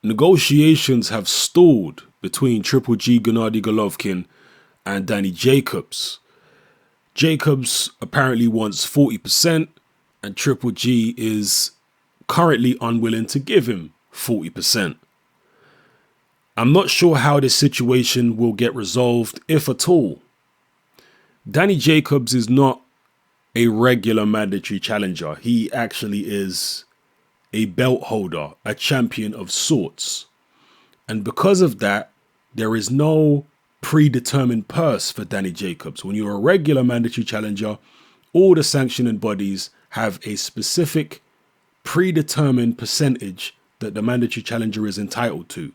negotiations have stalled between Triple G, Gennady Golovkin, and Danny Jacobs. Jacobs apparently wants 40%, and Triple G is currently unwilling to give him 40%. I'm not sure how this situation will get resolved, if at all. Danny Jacobs is not a regular mandatory challenger. He actually is a belt holder, a champion of sorts. And because of that, there is no predetermined purse for Danny Jacobs. When you're a regular mandatory challenger, all the sanctioning bodies have a specific predetermined percentage that the mandatory challenger is entitled to.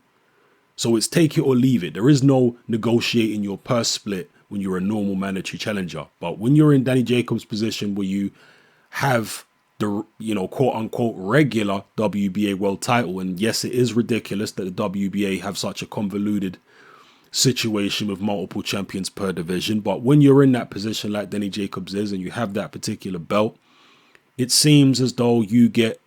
So it's take it or leave it. There is no negotiating your purse split when you're a normal mandatory challenger. But when you're in Danny Jacobs' position where you have the, quote unquote regular WBA world title, and yes, it is ridiculous that the WBA have such a convoluted situation with multiple champions per division. But when you're in that position like Danny Jacobs is, and you have that particular belt, it seems as though you get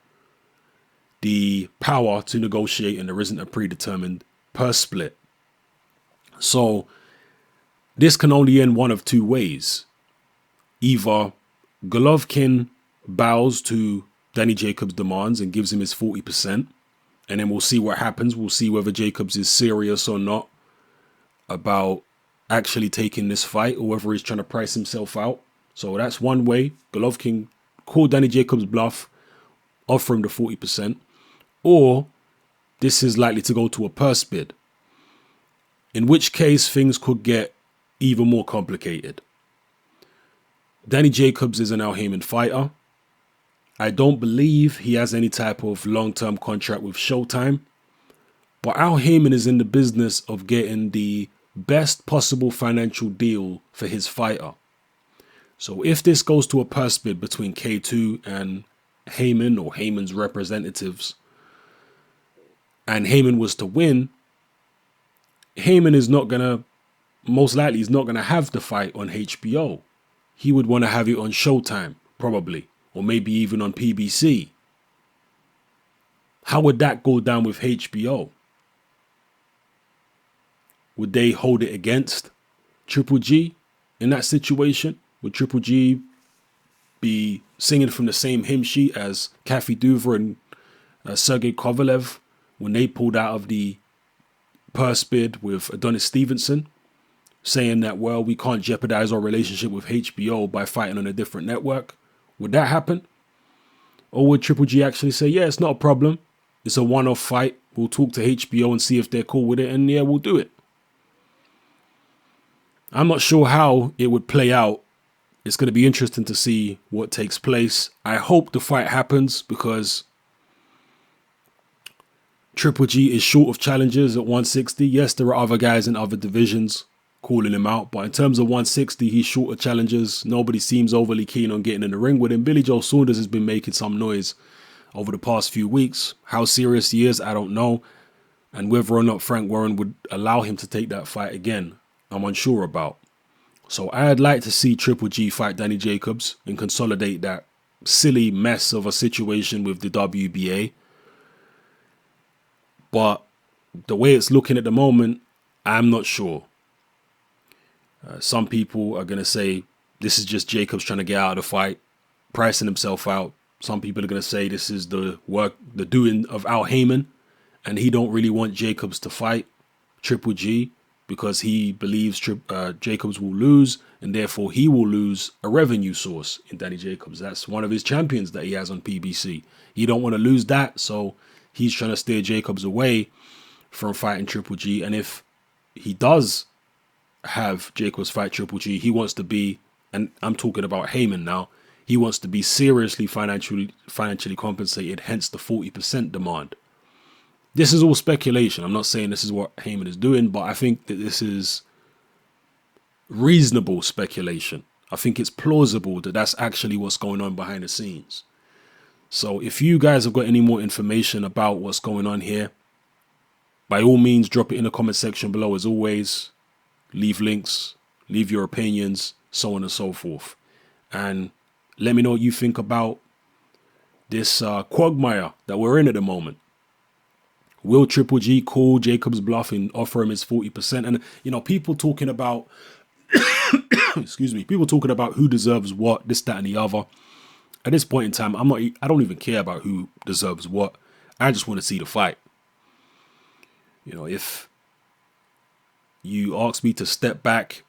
the power to negotiate and there isn't a predetermined purse split. So this can only end one of two ways. Either Golovkin bows to Danny Jacobs' demands and gives him his 40%, and then we'll see what happens. We'll see whether Jacobs is serious or not about actually taking this fight, or whether he's trying to price himself out. So that's one way. Golovkin called Danny Jacobs' bluff, offer him the 40%, or this is likely to go to a purse bid, in which case things could get even more complicated. Danny Jacobs is an Al Haymon fighter. I don't believe he has any type of long-term contract with Showtime, but Al Haymon is in the business of getting the best possible financial deal for his fighter. So if this goes to a purse bid between K2 and Haymon, or Haymon's representatives, and Haymon was to win, Haymon is not going to, most likely he's not going to have the fight on HBO. He would want to have it on Showtime, probably, or maybe even on PBC. How would that go down with HBO? Would they hold it against Triple G in that situation? Would Triple G be singing from the same hymn sheet as Kathy Duver and Sergey Kovalev when they pulled out of the purse bid with Adonis Stevenson, saying that, well, we can't jeopardize our relationship with HBO by fighting on a different network? Would that happen? Or would Triple G actually say, yeah, it's not a problem. It's a one-off fight. We'll talk to HBO and see if they're cool with it, and yeah, we'll do it. I'm not sure how it would play out. It's going to be interesting to see what takes place. I hope the fight happens, because Triple G is short of challengers at 160. Yes, there are other guys in other divisions calling him out, but in terms of 160, he's short of challengers. Nobody seems overly keen on getting in the ring with him. Billy Joe Saunders has been making some noise over the past few weeks. How serious he is, I don't know. And whether or not Frank Warren would allow him to take that fight again, I'm unsure about. So I'd like to see Triple G fight Danny Jacobs and consolidate that silly mess of a situation with the WBA. But the way it's looking at the moment, I'm not sure. Some people are going to say this is just Jacobs trying to get out of the fight, pricing himself out. Some people are going to say this is the doing of Al Haymon, and he don't really want Jacobs to fight Triple G because he believes Jacobs will lose, and therefore he will lose a revenue source in Danny Jacobs. That's one of his champions that he has on PBC. He don't want to lose that, so he's trying to steer Jacobs away from fighting Triple G. And if he does have Jacobs fight Triple G, he wants to be, and I'm talking about Haymon now, he wants to be seriously financially compensated, hence the 40% demand. This is all speculation. I'm not saying this is what Haymon is doing, but I think that this is reasonable speculation. I think it's plausible that that's actually what's going on behind the scenes. So if you guys have got any more information about what's going on here, by all means, drop it in the comment section below. As always, leave links, leave your opinions, so on and so forth. And let me know what you think about this quagmire that we're in at the moment. Will Triple G call Jacobs bluff and offer him his 40%? And, people talking about, excuse me, people talking about who deserves what, this, that, and the other. At this point in time, I don't even care about who deserves what. I just want to see the fight. If you ask me to step back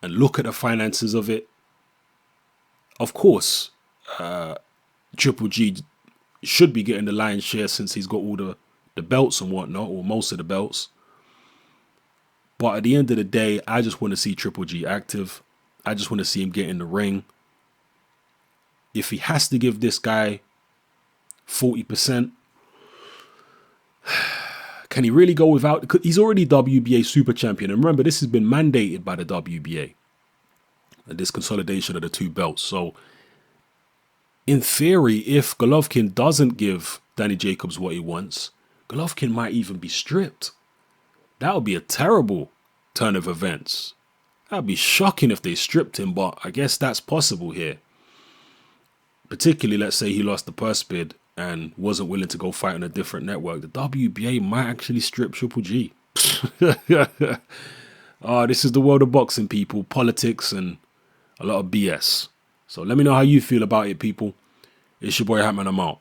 and look at the finances of it, of course, Triple G should be getting the lion's share since he's got all the belts and whatnot, or most of the belts. But at the end of the day, I just want to see Triple G active. I just want to see him get in the ring. If he has to give this guy 40%, can he really go without? He's already WBA super champion. And remember, this has been mandated by the WBA. This consolidation of the two belts. So, in theory, if Golovkin doesn't give Danny Jacobs what he wants, Golovkin might even be stripped. That would be a terrible turn of events. That would be shocking if they stripped him, but I guess that's possible here. Particularly, let's say he lost the purse bid and wasn't willing to go fight on a different network. The WBA might actually strip Triple G. This is the world of boxing, people. Politics and a lot of BS. So let me know how you feel about it, people. It's your boy Hatman, I'm out.